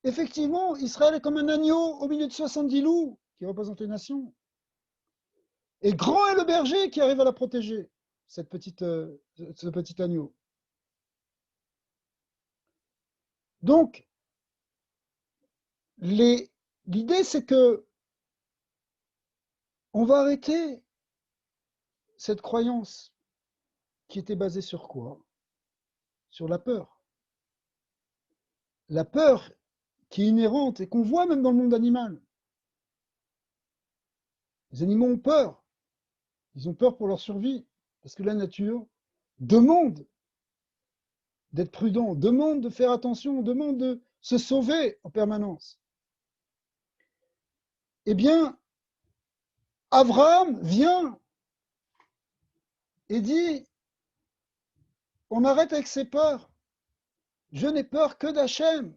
S1: effectivement, Israël est comme un agneau au milieu de 70 loups qui représentent les nations. Et grand est le berger qui arrive à la protéger, ce petit agneau. Donc, l'idée, c'est que on va arrêter cette croyance qui était basée sur quoi? Sur la peur. La peur qui est inhérente et qu'on voit même dans le monde animal. Les animaux ont peur. Ils ont peur pour leur survie. Parce que la nature demande d'être prudent, demande de faire attention, demande de se sauver en permanence. Eh bien, Abraham vient et dit, on arrête avec ces peurs. Je n'ai peur que d'Hachem.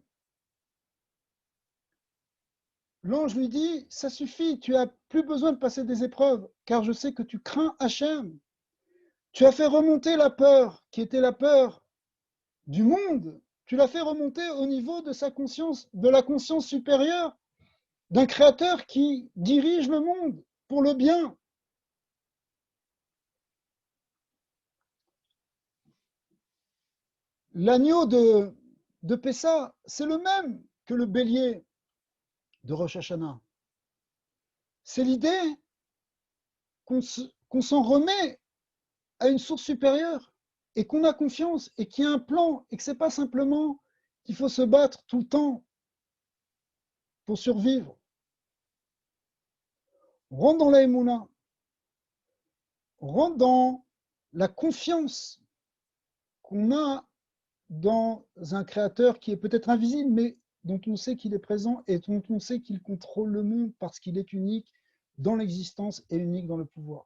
S1: L'ange lui dit, ça suffit, tu n'as plus besoin de passer des épreuves, car je sais que tu crains Hachem. Tu as fait remonter la peur, qui était la peur du monde. Tu l'as fait remonter au niveau de sa conscience, de la conscience supérieure d'un créateur qui dirige le monde pour le bien. L'agneau de Pessa, c'est le même que le bélier de Rosh Hashanah. C'est l'idée qu'on s'en remet à une source supérieure et qu'on a confiance et qu'il y a un plan et que ce n'est pas simplement qu'il faut se battre tout le temps pour survivre. On rentre dans la émouna, on rentre dans la confiance qu'on a dans un créateur qui est peut-être invisible, mais dont on sait qu'il est présent et dont on sait qu'il contrôle le monde parce qu'il est unique dans l'existence et unique dans le pouvoir.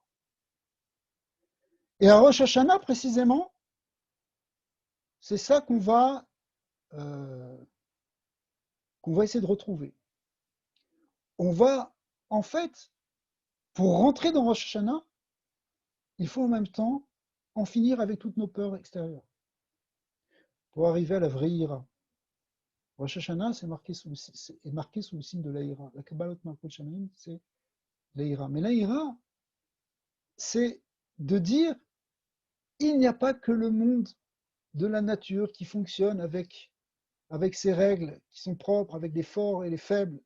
S1: Et à Rosh Hashanah, précisément, c'est ça qu'on va essayer de retrouver. On va, en fait, pour rentrer dans Rosh Hashanah, il faut en même temps en finir avec toutes nos peurs extérieures pour arriver à la vraie ira. Rosh Hashanah, est marqué sous le signe de l'Aïra. La Kabbalah Malkut Shamaim, c'est l'Aïra. Mais l'Aïra, c'est de dire il n'y a pas que le monde de la nature qui fonctionne avec ses règles qui sont propres, avec les forts et les faibles.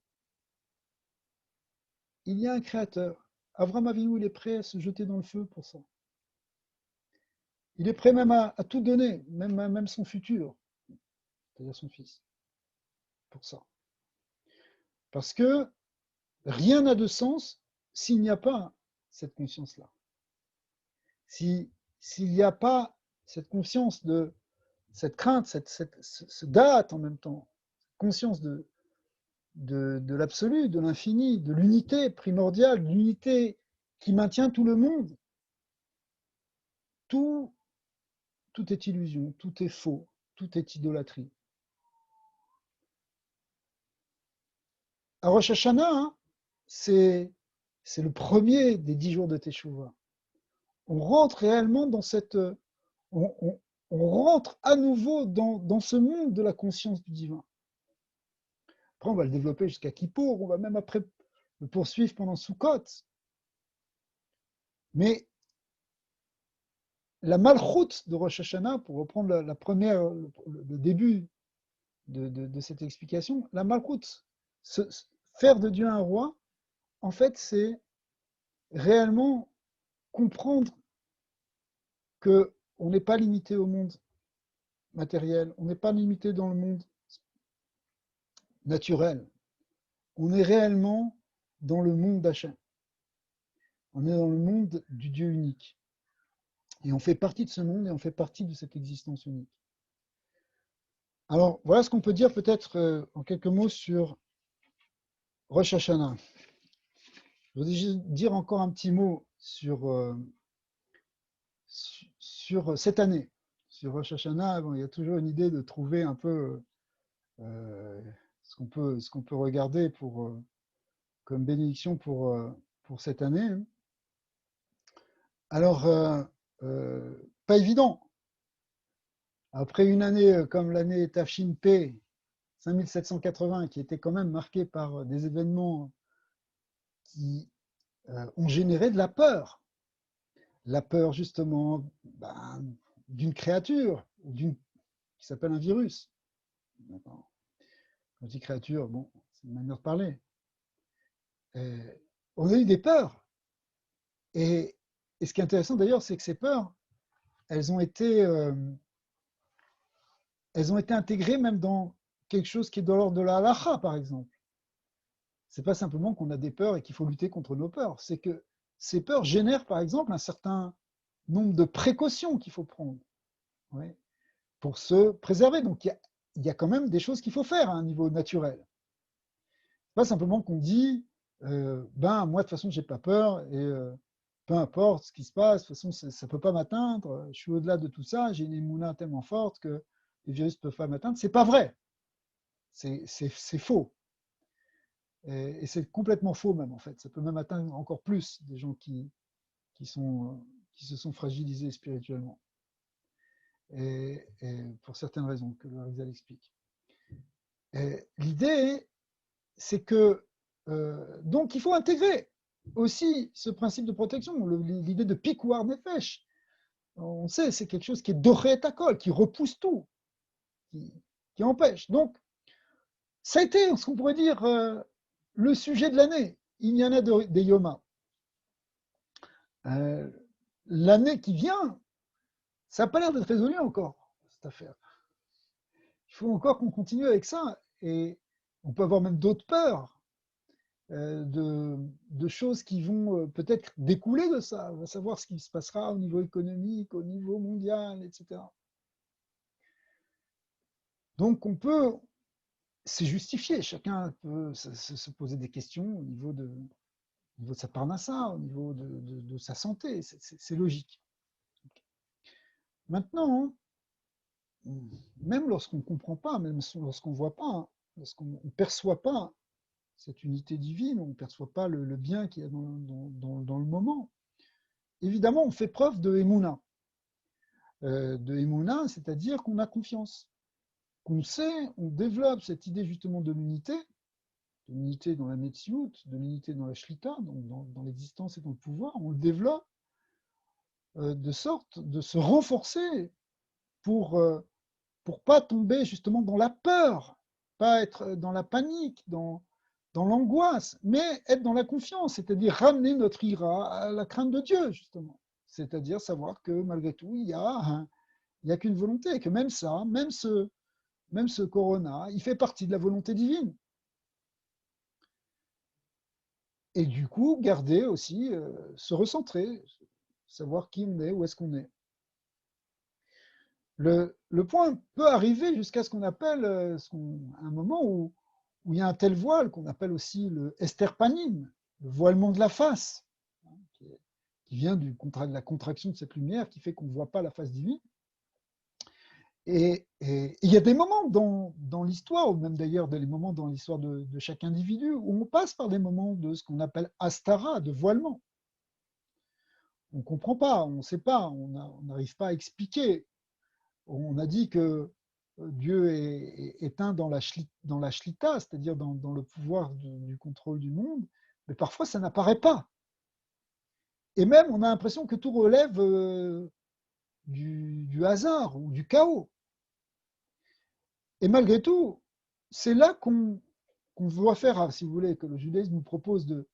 S1: Il y a un créateur. Avraham Avinu, il est prêt à se jeter dans le feu pour ça. Il est prêt même à tout donner, même son futur, c'est-à-dire son fils, pour ça. Parce que rien n'a de sens s'il n'y a pas cette conscience-là. S'il n'y a pas cette conscience de cette crainte, ce date en même temps, conscience de l'absolu, de l'infini, de l'unité primordiale, de l'unité qui maintient tout le monde, tout est illusion, tout est faux, tout est idolâtrie. À Rosh Hashanah, hein, c'est le premier des 10 jours de Teshuvah. On rentre réellement dans cette... On rentre à nouveau dans ce monde de la conscience du divin. Après, on va le développer jusqu'à Kippour, on va même après le poursuivre pendant Sukkot. Mais la malchoute de Rosh Hashanah, pour reprendre le début de cette explication, la malchoute, faire de Dieu un roi, en fait, c'est réellement comprendre qu'on n'est pas limité au monde matériel, on n'est pas limité dans le monde naturel. On est réellement dans le monde d'Hachem. On est dans le monde du Dieu unique. Et on fait partie de ce monde et on fait partie de cette existence unique. Alors, voilà ce qu'on peut dire peut-être en quelques mots sur Rosh Hashanah. Je voudrais juste dire encore un petit mot sur cette année. Sur Rosh Hashanah, bon, il y a toujours une idée de trouver un peu ce qu'on peut regarder comme bénédiction pour cette année. Alors, pas évident. Après une année comme l'année Tafshin P 5780, qui était quand même marquée par des événements qui ont généré de la peur. La peur, justement, d'une créature, qui s'appelle un virus. Quand je dis créature, bon, c'est une manière de parler. On a eu des peurs. Et ce qui est intéressant d'ailleurs, c'est que ces peurs, elles ont été intégrées même dans quelque chose qui est de l'ordre de la halacha, par exemple. C'est pas simplement qu'on a des peurs et qu'il faut lutter contre nos peurs. C'est que ces peurs génèrent, par exemple, un certain nombre de précautions qu'il faut prendre, ouais, pour se préserver. Donc, il y a quand même des choses qu'il faut faire à un niveau naturel. C'est pas simplement qu'on dit, moi, de toute façon, j'ai pas peur et peu importe ce qui se passe, de toute façon, ça peut pas m'atteindre. Je suis au-delà de tout ça. J'ai une émouna tellement forte que les virus ne peuvent pas m'atteindre. C'est pas vrai. C'est faux. Et c'est complètement faux même, en fait. Ça peut même atteindre encore plus des gens qui se sont fragilisés spirituellement. Et pour certaines raisons que le Harizal explique. L'idée, c'est que donc il faut intégrer aussi ce principe de protection, l'idée de piquoir nefesh. On sait, c'est quelque chose qui est doré et takol, qui repousse tout, qui empêche. Donc, ça a été, ce qu'on pourrait dire, le sujet de l'année. Il y en a des Yoma. L'année qui vient, ça n'a pas l'air d'être résolu encore, cette affaire. Il faut encore qu'on continue avec ça. Et on peut avoir même d'autres peurs, de choses qui vont peut-être découler de ça. On va savoir ce qui se passera au niveau économique, au niveau mondial, etc. Donc c'est justifié. Chacun peut se poser des questions au niveau de sa parnassa, au niveau de sa santé. C'est logique. Maintenant, même lorsqu'on ne comprend pas, même lorsqu'on ne voit pas, lorsqu'on ne perçoit pas cette unité divine, on ne perçoit pas le bien qu'il y a dans le moment, évidemment, on fait preuve de Emouna. De Emouna, c'est-à-dire qu'on a confiance, qu'on sait, on développe cette idée justement de l'unité dans la Metsiout, de l'unité dans la Shlita, donc dans l'existence et dans le pouvoir, on le développe de sorte de se renforcer pour pas tomber justement dans la peur, pas être dans la panique, dans l'angoisse, mais être dans la confiance, c'est-à-dire ramener notre ira à la crainte de Dieu, justement. C'est-à-dire savoir que malgré tout, il y a qu'une volonté, que même ça, même ce corona, il fait partie de la volonté divine. Et du coup, garder aussi, se recentrer, savoir qui on est, où est-ce qu'on est. Le point peut arriver jusqu'à ce qu'on appelle un moment où il y a un tel voile qu'on appelle aussi le esterpanim, le voilement de la face, hein, qui vient de la contraction de cette lumière qui fait qu'on ne voit pas la face divine. Et il y a des moments dans l'histoire, ou même d'ailleurs des moments dans l'histoire de chaque individu, où on passe par des moments de ce qu'on appelle astara, de voilement. On ne comprend pas, on ne sait pas, on n'arrive pas à expliquer. On a dit que Dieu est éteint dans la shlita, c'est-à-dire dans le pouvoir du contrôle du monde, mais parfois ça n'apparaît pas. Et même on a l'impression que tout relève du hasard ou du chaos. Et malgré tout, c'est là qu'on doit faire, si vous voulez, que le judaïsme nous propose de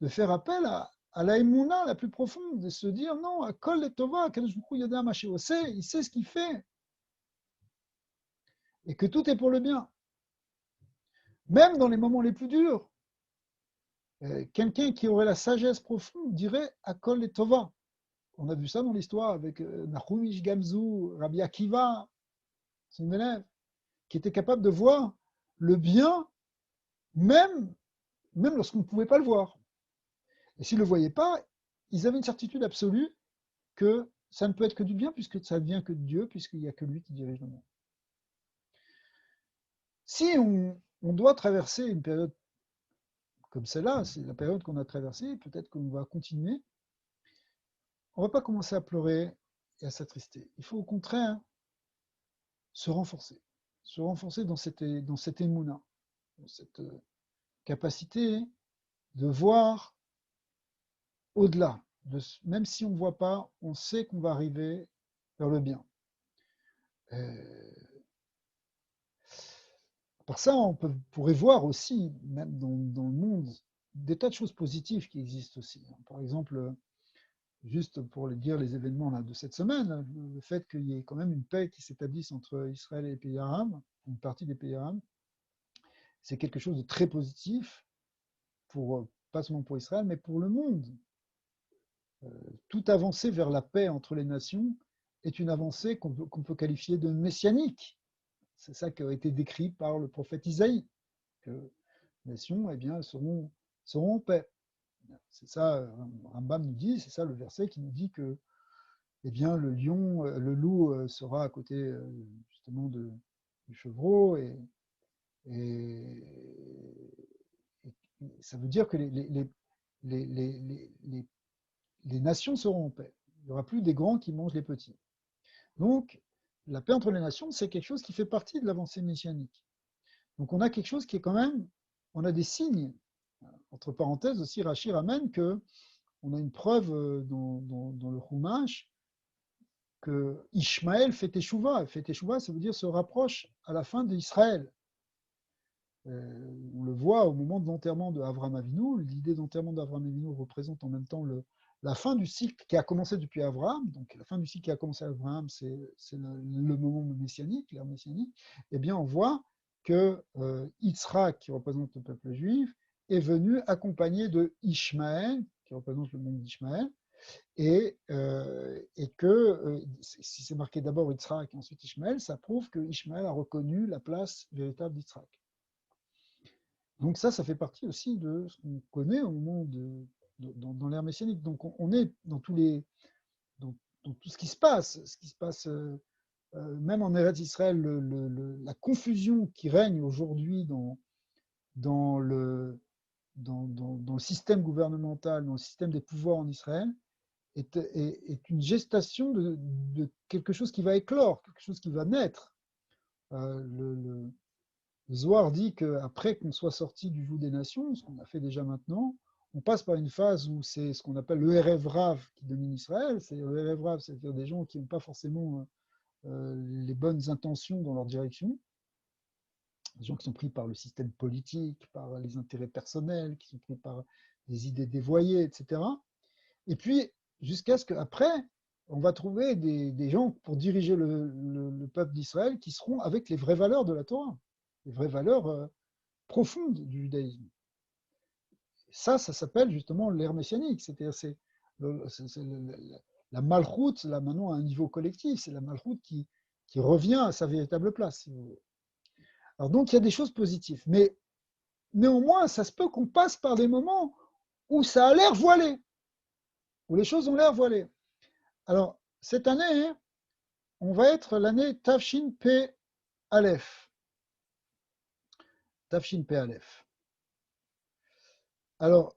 S1: faire appel à la émouna la plus profonde, de se dire non, à Kol et Tova, il sait ce qu'il fait. et que tout est pour le bien. Même dans les moments les plus durs, quelqu'un qui aurait la sagesse profonde dirait Akol et Tova. On a vu ça dans l'histoire avec Nahum Ish Gamzu, Rabbi Akiva, son élève, qui était capable de voir le bien même lorsqu'on ne pouvait pas le voir. Et s'ils ne le voyaient pas, ils avaient une certitude absolue que ça ne peut être que du bien puisque ça ne vient que de Dieu, puisqu'il n'y a que lui qui dirige le monde. Si on doit traverser une période comme celle-là, c'est la période qu'on a traversée, peut-être qu'on va continuer, on ne va pas commencer à pleurer et à s'attrister. Il faut au contraire se renforcer dans cette émouna, dans cette capacité de voir au-delà. Même si on ne voit pas, on sait qu'on va arriver vers le bien. Par ça, pourrait voir aussi, même dans le monde, des tas de choses positives qui existent aussi. Par exemple, juste pour dire les événements là, de cette semaine, le fait qu'il y ait quand même une paix qui s'établisse entre Israël et les pays arabes, une partie des pays arabes, c'est quelque chose de très positif, pas seulement pour Israël, mais pour le monde. Toute avancée vers la paix entre les nations est une avancée qu'on peut qualifier de messianique. C'est ça qui a été décrit par le prophète Isaïe, que les nations seront en paix. C'est ça, Rambam nous dit, c'est ça le verset qui nous dit que le loup sera à côté justement du chevreau et ça veut dire que les nations seront en paix. Il n'y aura plus des grands qui mangent les petits. Donc, la paix entre les nations, c'est quelque chose qui fait partie de l'avancée messianique. Donc, on a quelque chose qui est quand même, on a des signes. Entre parenthèses aussi, Rashi ramène qu'on a une preuve dans le Chumash que Ishmaël fait Teshuvah. Fait Teshuvah, ça veut dire se rapproche à la fin d'Israël. On le voit au moment de l'enterrement de Avram Avinu. L'idée d'enterrement d'Avram Avinu représente en même temps la fin du cycle qui a commencé depuis Abraham. Donc la fin du cycle qui a commencé à Abraham, c'est le moment messianique, l'ère messianique. Eh bien, on voit que Yitzhak, qui représente le peuple juif, est venu accompagné de Ishmaël, qui représente le monde d'Ishmaël, et que si c'est marqué d'abord Yitzhak et ensuite Ishmaël, ça prouve que Ishmaël a reconnu la place véritable d'Yitzhak. Donc ça fait partie aussi de ce qu'on connaît au moment dans l'ère messianique. Donc on est dans tout ce qui se passe même en Eretz Israël, la confusion qui règne aujourd'hui dans le système gouvernemental, dans le système des pouvoirs en Israël, est une gestation de quelque chose qui va éclore, quelque chose qui va naître. Le Zohar dit qu'après qu'on soit sorti du joug des nations, ce qu'on a fait déjà maintenant, on passe par une phase où c'est ce qu'on appelle le Erev Rav qui domine Israël. C'est le Erev Rav, c'est-à-dire des gens qui n'ont pas forcément les bonnes intentions dans leur direction, des gens qui sont pris par le système politique, par les intérêts personnels, qui sont pris par des idées dévoyées, etc. Et puis, jusqu'à ce qu'après, on va trouver des gens pour diriger le peuple d'Israël qui seront avec les vraies valeurs de la Torah, les vraies valeurs profondes du judaïsme. Ça s'appelle justement l'ère messianique, c'est-à-dire la malchoute, là maintenant à un niveau collectif, c'est la malchoute qui revient à sa véritable place, si vous voulez. Alors donc il y a des choses positives, mais néanmoins, ça se peut qu'on passe par des moments où ça a l'air voilé, où les choses ont l'air voilées. Alors, cette année, on va être l'année Tafshin P Aleph. Tafshin P Aleph. Alors,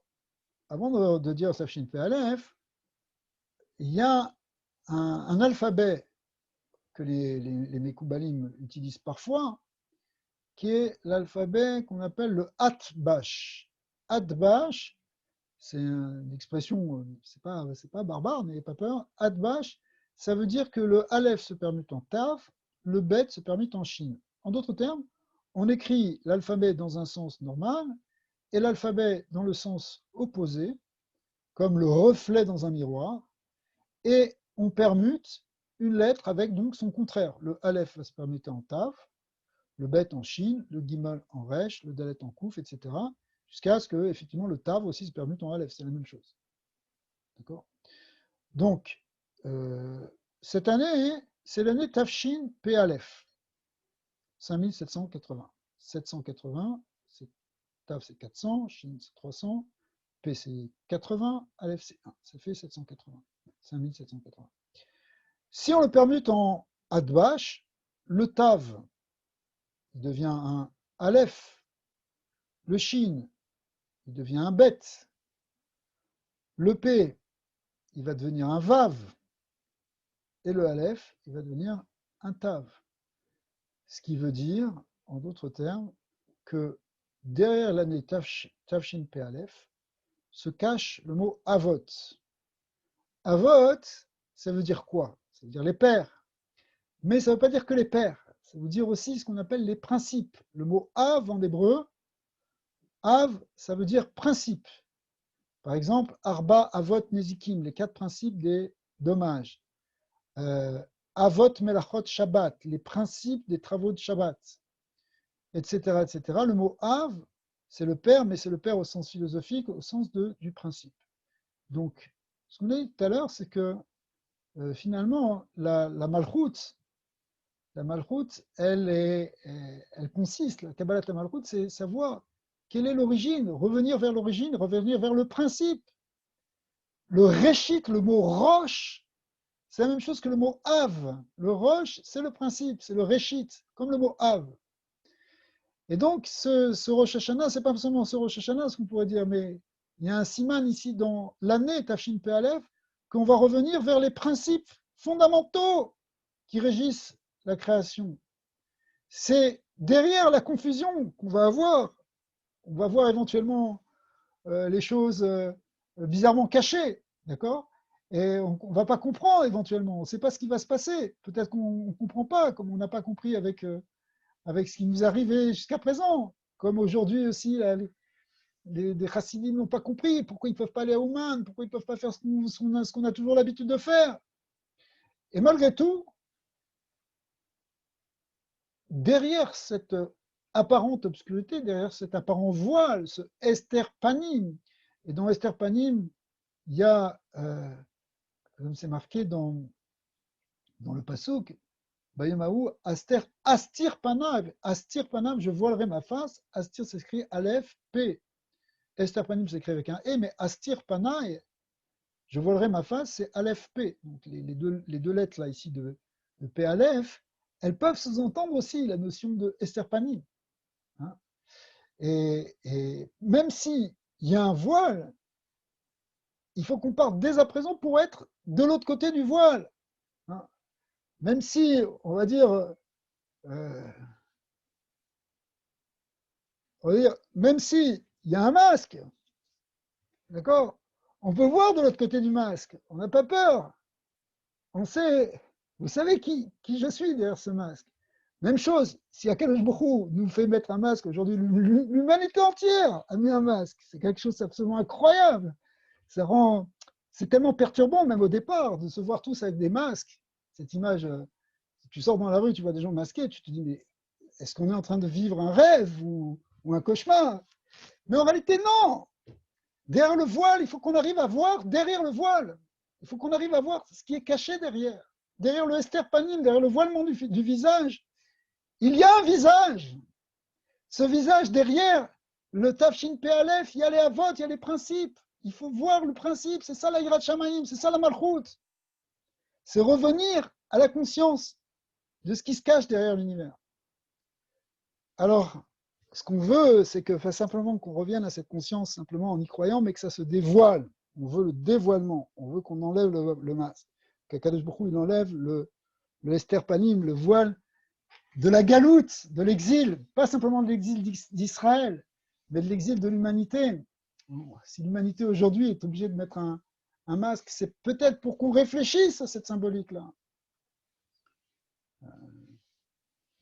S1: avant de dire Tafshin P Aleph, il y a un alphabet que les Mekoubalim utilisent parfois, qui est l'alphabet qu'on appelle le Atbash. Atbash, c'est une expression, c'est pas barbare, n'ayez pas peur. Atbash, ça veut dire que le Aleph se permute en Taf, le Bet se permute en Shin. En d'autres termes, on écrit l'alphabet dans un sens normal et l'alphabet dans le sens opposé, comme le reflet dans un miroir, et on permute une lettre avec donc son contraire. Le Aleph va se permuter en Taf, le bet en Shin, le Gimel en Resh, le Dalet en Kouf, etc. Jusqu'à ce que, effectivement, le Tav aussi se permute en Aleph. C'est la même chose. D'accord? Donc, cette année, c'est l'année Tafshin P Aleph, 5780. 780, Tav c'est 400, Shin c'est 300, P c'est 80, Aleph c'est 1. Ça fait 780. 5780. Si on le permute en Adbash, le Tav devient un Aleph, le Shin il devient un Bet, le P il va devenir un Vav, et le Aleph il va devenir un Tav. Ce qui veut dire, en d'autres termes, que derrière l'année Tafshin P Aleph se cache le mot Avot. Avot, ça veut dire quoi? Ça veut dire les pères. Mais ça ne veut pas dire que les pères. Ça veut dire aussi ce qu'on appelle les principes. Le mot Av en hébreu, Av, ça veut dire principe. Par exemple, Arba Avot Nezikim, les 4 principes des dommages. Avot Melachot Shabbat, les principes des travaux de Shabbat, etc., etc. Le mot Av, c'est le père, mais c'est le père au sens philosophique, au sens du principe. Donc, ce qu'on a dit tout à l'heure, c'est que finalement, la Malchut, elle consiste, la Kabbalat la Malchut, c'est savoir quelle est l'origine, revenir vers l'origine, revenir vers le principe. Le Réchit, le mot roche, c'est la même chose que le mot Av. Le roche, c'est le principe, c'est le Réchit, comme le mot Av. Et donc, ce Rosh Hashanah, c'est pas seulement ce Rosh Hashanah, ce qu'on pourrait dire, mais il y a un siman ici dans l'année Tafshin Pe Aleph, qu'on va revenir vers les principes fondamentaux qui régissent la création. C'est derrière la confusion qu'on va avoir. On va voir éventuellement les choses bizarrement cachées, d'accord? Et on ne va pas comprendre éventuellement. On ne sait pas ce qui va se passer. Peut-être qu'on ne comprend pas, comme on n'a pas compris avec ce qui nous est arrivé jusqu'à présent. Comme aujourd'hui aussi, là, les chassidim n'ont pas compris pourquoi ils ne peuvent pas aller à Ouman, pourquoi ils ne peuvent pas faire ce qu'on a toujours l'habitude de faire. Et malgré tout, derrière cette apparente obscurité, derrière cet apparent voile, ce Esther Panim, et dans Esther Panim, il y a, comme c'est marqué dans le Passouk, Bayamahu, Astir Panav, Astir Panav, je voilerai ma face, Astir s'écrit Aleph, P. Esther Panim s'écrit avec un E, mais Astir Panav, je voilerai ma face, c'est Aleph, P. Donc les deux lettres là ici de P Aleph, elles peuvent sous-entendre aussi la notion de Esther Panim. Hein. Et même s'il y a un voile, il faut qu'on parte dès à présent pour être de l'autre côté du voile. Hein. Même si, on va dire, même s'il y a un masque, d'accord, on peut voir de l'autre côté du masque, on n'a pas peur. On sait, vous savez qui je suis derrière ce masque. Même chose, si Akadosh Baruch Hu nous fait mettre un masque, aujourd'hui l'humanité entière a mis un masque, c'est quelque chose d'absolument incroyable. C'est tellement perturbant même au départ de se voir tous avec des masques. Cette image, si tu sors dans la rue, tu vois des gens masqués, tu te dis mais est-ce qu'on est en train de vivre un rêve ou un cauchemar? Mais en réalité non. Derrière le voile, il faut qu'on arrive à voir derrière le voile. Il faut qu'on arrive à voir ce qui est caché derrière. Derrière le Esther Panim, derrière le voilement du visage, il y a un visage. Ce visage derrière, le Tafshin Pe Aleph, il y a les Avot, il y a les principes. Il faut voir le principe, c'est ça la Yirat Shamayim, c'est ça la Malchut. C'est revenir à la conscience de ce qui se cache derrière l'univers. Alors, ce qu'on veut, c'est que simplement qu'on revienne à cette conscience simplement en y croyant, mais que ça se dévoile. On veut le dévoilement, on veut qu'on enlève le masque. Qu'Akadosh Baruch Hu, il enlève le Esther Panim, le voile de la galoute, de l'exil, pas simplement de l'exil d'Israël, mais de l'exil de l'humanité. Si l'humanité aujourd'hui est obligée de mettre un masque, c'est peut-être pour qu'on réfléchisse à cette symbolique-là.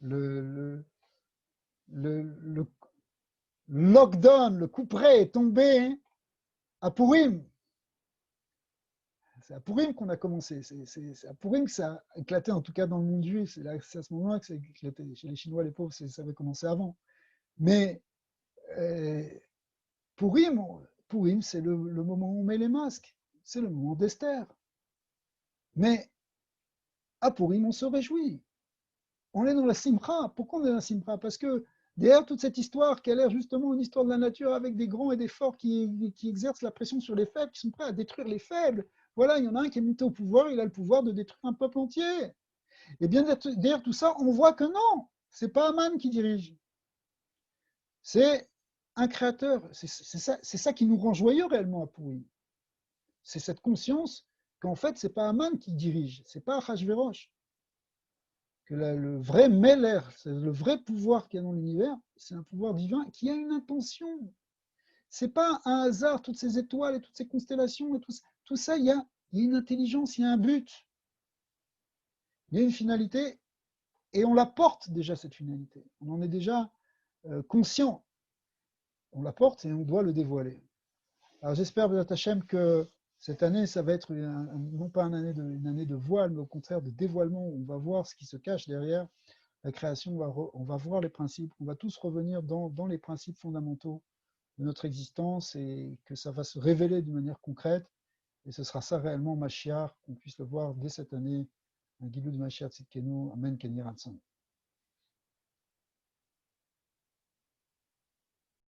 S1: Le lockdown, le couperet est tombé à Purim. C'est à Purim qu'on a commencé. C'est à Purim que ça a éclaté, en tout cas dans le monde juif. C'est à ce moment-là que ça a éclaté. Chez les Chinois, les pauvres, ça avait commencé avant. Mais euh, Purim, Purim c'est le moment où on met les masques. C'est le moment d'Esther. Mais à Purim, on se réjouit. On est dans la simcha. Pourquoi on est dans la simcha? Parce que derrière toute cette histoire qui a l'air justement une histoire de la nature avec des grands et des forts qui exercent la pression sur les faibles, qui sont prêts à détruire les faibles. Voilà, il y en a un qui est monté au pouvoir, il a le pouvoir de détruire un peuple entier. Et bien derrière tout ça, on voit que non, c'est pas Aman qui dirige. C'est un créateur. C'est ça qui nous rend joyeux réellement à Purim. C'est cette conscience qu'en fait, c'est pas Aman qui dirige, c'est pas Achashverosh. Que le vrai Meller, le vrai pouvoir qu'il y a dans l'univers, c'est un pouvoir divin qui a une intention. C'est pas un hasard, toutes ces étoiles et toutes ces constellations et tout ça, il y a une intelligence, il y a un but, il y a une finalité et on la porte déjà cette finalité. On en est déjà conscient. On la porte et on doit le dévoiler. Alors j'espère, Bézat Hachem, que cette année, ça va être non pas une année de voile, mais au contraire de dévoilement. On va voir ce qui se cache derrière la création, on va voir les principes, on va tous revenir dans les principes fondamentaux de notre existence et que ça va se révéler d'une manière concrète. Et ce sera ça réellement Mashiach, qu'on puisse le voir dès cette année, un Gilou de Mashiach Tzidkenu, Amen Ken Yiratzon.